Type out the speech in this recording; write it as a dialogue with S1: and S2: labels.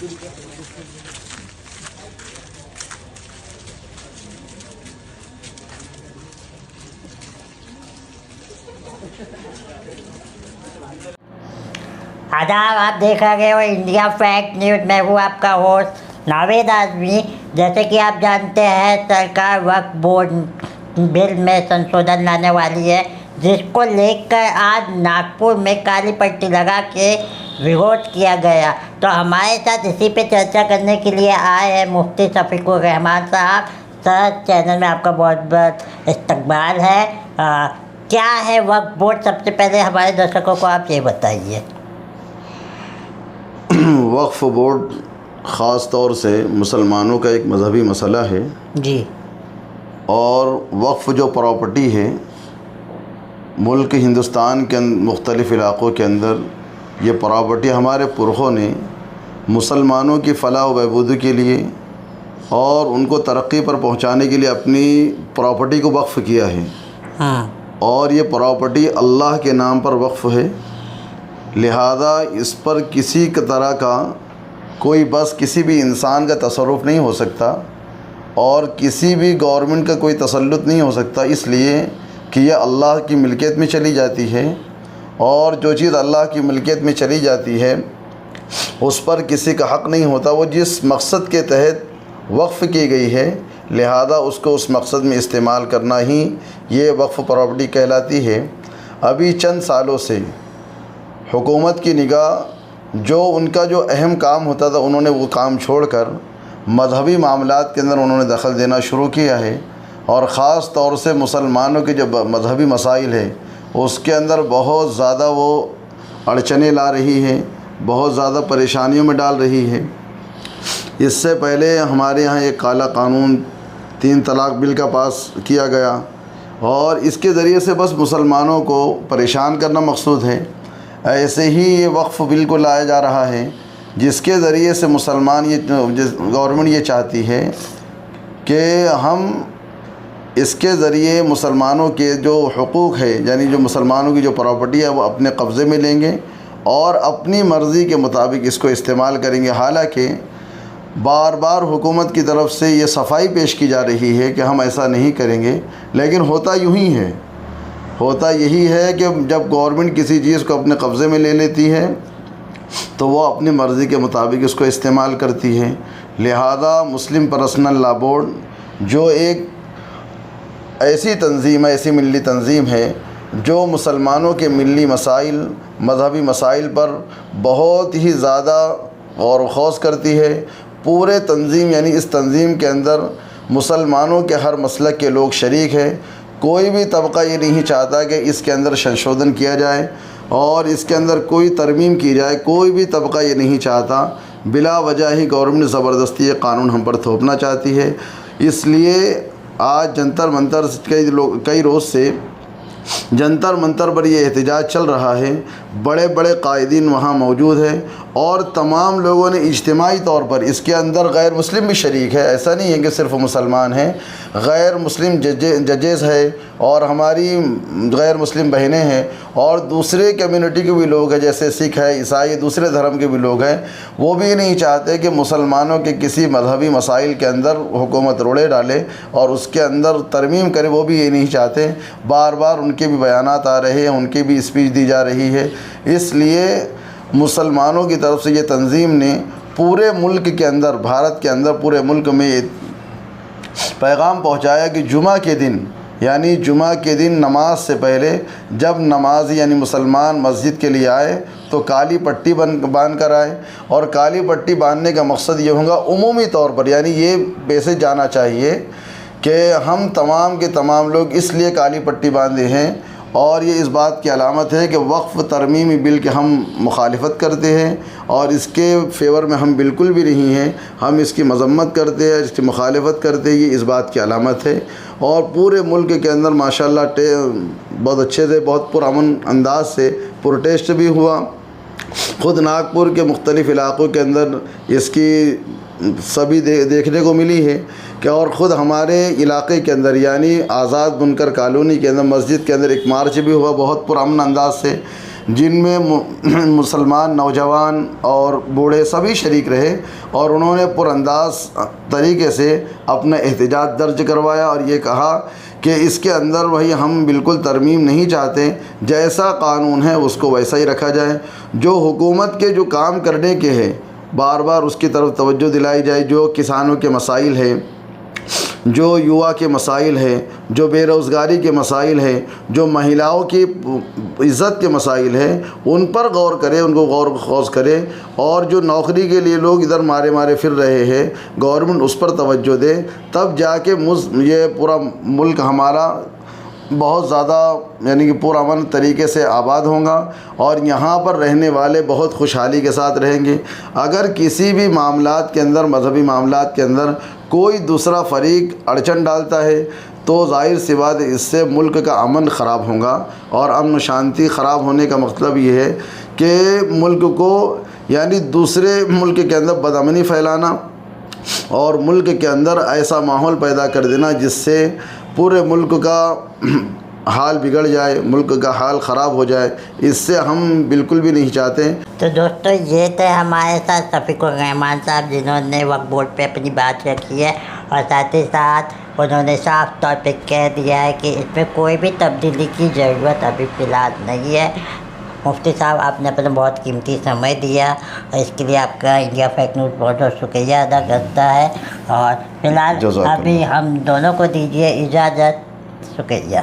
S1: आदाब, आप देख रहे हो इंडिया फैक्ट न्यूज़। मैं हूँ आपका होस्ट नावेद आज़मी। जैसे कि आप जानते हैं, सरकार वक्फ बोर्ड बिल में संशोधन लाने वाली है, जिसको लेकर आज नागपुर में काली पट्टी लगा के विरोध किया गया। तो हमारे साथ इसी पे चर्चा करने के लिए आए हैं मुफ्ती शफीकुर रहमान साहब। सर, चैनल में आपका बहुत बहुत इस्तकबाल है। क्या है वक्फ बोर्ड? सबसे पहले हमारे दर्शकों को आप ये बताइए।
S2: वक्फ बोर्ड ख़ास तौर से मुसलमानों का एक मजहबी मसला है
S1: जी।
S2: और वक्फ जो प्रॉपर्टी है मुल्क हिंदुस्तान के मुख्तलिफ़ इलाक़ों के अंदर, ये प्रॉपर्टी हमारे पुरखों ने मुसलमानों की फ़लाह व बहबूद के लिए और उनको तरक्की पर पहुंचाने के लिए अपनी प्रॉपर्टी को वक्फ़ किया है। और ये प्रॉपर्टी अल्लाह के नाम पर वक्फ़ है, लिहाजा इस पर किसी तरह का कोई बस किसी भी इंसान का तसर्रुफ़ नहीं हो सकता और किसी भी गवर्नमेंट का कोई तसल्लुत नहीं हो सकता, इसलिए कि यह अल्लाह की मिल्कियत में चली जाती है। और जो चीज़ अल्लाह की मिल्कियत में चली जाती है उस पर किसी का हक़ नहीं होता। वो जिस मकसद के तहत वक्फ़ की गई है, लिहाजा उसको उस मकसद में इस्तेमाल करना ही ये वक्फ प्रॉपर्टी कहलाती है। अभी चंद सालों से हुकूमत की निगाह, जो उनका जो अहम काम होता था, उन्होंने वो काम छोड़कर मजहबी मामलात के अंदर उन्होंने दखल देना शुरू किया है। और ख़ास तौर से मुसलमानों के जो मजहबी मसाइल है उसके अंदर बहुत ज़्यादा वो अड़चनें ला रही है, बहुत ज़्यादा परेशानियों में डाल रही है। इससे पहले हमारे यहाँ एक काला कानून 3 तलाक बिल का पास किया गया और इसके ज़रिए से बस मुसलमानों को परेशान करना मकसूद है। ऐसे ही ये वक्फ बिल को लाया जा रहा है जिसके ज़रिए से मुसलमान गवर्नमेंट ये चाहती है कि हम इसके ज़रिए मुसलमानों के जो हुकूक़ है, यानी जो मुसलमानों की जो प्रॉपर्टी है, वो अपने कब्ज़े में लेंगे और अपनी मर्ज़ी के मुताबिक इसको इस्तेमाल करेंगे। हालांकि बार बार हुकूमत की तरफ से ये सफाई पेश की जा रही है कि हम ऐसा नहीं करेंगे, लेकिन होता यूँ ही है। होता यही है कि जब गवर्नमेंट किसी चीज़ को अपने कब्ज़े में ले लेती है तो वो अपनी मर्ज़ी के मुताबिक इसको इस्तेमाल करती है। लिहाजा मुस्लिम पर्सनल लॉ बोर्ड जो एक ऐसी तंज़ीम है, ऐसी मिली तंज़ीम है जो मुसलमानों के मिली मसाइल, मजहबी मसाइल पर बहुत ही ज़्यादा गौर व खौज़ करती है। पूरे तंज़ीम, यानी इस तंज़ीम के अंदर मुसलमानों के हर मसलक के लोग शरीक हैं। कोई भी तबका ये नहीं चाहता कि इसके अंदर संशोधन किया जाए और इसके अंदर कोई तरमीम की जाए। कोई भी तबका ये नहीं चाहता। बिला वजह ही गवर्नमेंट ज़बरदस्ती ये कानून हम पर थोपना चाहती है। इसलिए आज जंतर मंतर कई रोज़ से जंतर मंतर पर ये एहतजाज चल रहा है। बड़े बड़े कायदीन वहाँ मौजूद हैं और तमाम लोगों ने इज्तिमाई तौर पर, इसके अंदर गैर मुस्लिम भी शरीक है, ऐसा नहीं है कि सिर्फ मुसलमान हैं। गैर मुस्लिम जजेस है और हमारी गैर मुस्लिम बहनें हैं और दूसरे कम्युनिटी के भी लोग हैं, जैसे सिख है, ईसाई, दूसरे धर्म के भी लोग हैं। वो भी नहीं चाहते कि मुसलमानों के किसी मजहबी मसाइल के अंदर हुकूमत रोड़े डाले और उसके अंदर तरमीम करे, वो भी ये नहीं चाहते। बार बार उनके भी बयानात आ रहे हैं, उनकी भी स्पीच दी जा रही है। इसलिए मुसलमानों की तरफ से ये तंज़ीम ने पूरे मुल्क के अंदर, भारत के अंदर पूरे मुल्क में पैगाम पहुंचाया कि जुमा के दिन, यानी जुमा के दिन नमाज से पहले जब नमाज यानी मुसलमान मस्जिद के लिए आए तो काली पट्टी बांध कर आए। और काली पट्टी बांधने का मकसद ये होगा उमूमी तौर पर, यानी ये मैसेज जाना चाहिए कि हम तमाम के तमाम लोग इसलिए काली पट्टी बांधे हैं और ये इस बात की अलामत है कि वक्फ़ तरमीमी बिल के हम मुखालिफत करते हैं और इसके फेवर में हम बिल्कुल भी नहीं हैं। हम इसकी मजम्मत करते हैं, इसकी मुखालिफत करते हैं, ये इस बात की अलामत है। और पूरे मुल्क के अंदर माशाल्लाह बहुत अच्छे से, बहुत पुरअमन अंदाज से प्रोटेस्ट भी हुआ। ख़ुद नागपुर के मुख्तलिफ़ इलाक़ों के अंदर इसकी सभी देखने को मिली है कि, और ख़ुद हमारे इलाक़े के अंदर यानी आज़ाद बुनकर कॉलोनी के अंदर मस्जिद के अंदर एक मार्च भी हुआ बहुत पुरअमन अंदाज से। جن میں مسلمان نوجوان اور بوڑھے سبھی شریک رہے، اور انہوں نے پر انداز طریقے سے اپنا احتجاج درج کروایا اور یہ کہا کہ اس کے اندر وہی ہم بالکل ترمیم نہیں چاہتے، جیسا قانون ہے اس کو ویسا ہی رکھا جائے، جو حکومت کے جو کام کرنے کے ہیں بار بار اس کی طرف توجہ دلائی جائے، جو کسانوں کے مسائل ہیں، جو یووا کے مسائل ہیں، جو بے روزگاری کے مسائل ہیں، جو مہیلاؤں کی عزت کے مسائل ہیں، ان پر غور کرے، ان کو غور و خوض کرے، اور جو نوکری کے لیے لوگ ادھر مارے مارے پھر رہے ہیں گورنمنٹ اس پر توجہ دے، تب جا کے یہ پورا ملک ہمارا بہت زیادہ یعنی کہ پرامن طریقے سے آباد ہوگا، اور یہاں پر رہنے والے بہت خوشحالی کے ساتھ رہیں گے۔ اگر کسی بھی معاملات کے اندر، مذہبی معاملات کے اندر کوئی دوسرا فریق اڑچن ڈالتا ہے تو ظاہر سی بات اس سے ملک کا امن خراب ہوگا، اور امن و شانتی خراب ہونے کا مطلب یہ ہے کہ ملک کو یعنی دوسرے ملک کے اندر بدامنی پھیلانا اور ملک کے اندر ایسا ماحول پیدا کر دینا جس سے پورے ملک کا حال بگڑ جائے، ملک کا حال خراب ہو جائے، اس سے ہم بالکل بھی نہیں چاہتے۔
S1: تو دوستو یہ تھے ہمارے ساتھ شفیق الرحمان صاحب، جنہوں نے وقف بورڈ پہ اپنی بات رکھی ہے، اور ساتھ ہی ساتھ انہوں نے صاف طور پہ کہہ دیا ہے کہ اس میں کوئی بھی تبدیلی کی ضرورت ابھی فی الحال نہیں ہے۔ مفتی صاحب آپ نے اپنا بہت قیمتی سمے دیا، اور اس کے لیے آپ کا انڈیا فیکٹ نیوز بہت بہت شکریہ ادا کرتا ہے، اور فی الحال ابھی ہم دونوں کو دیجیے اجازت۔ شکریہ۔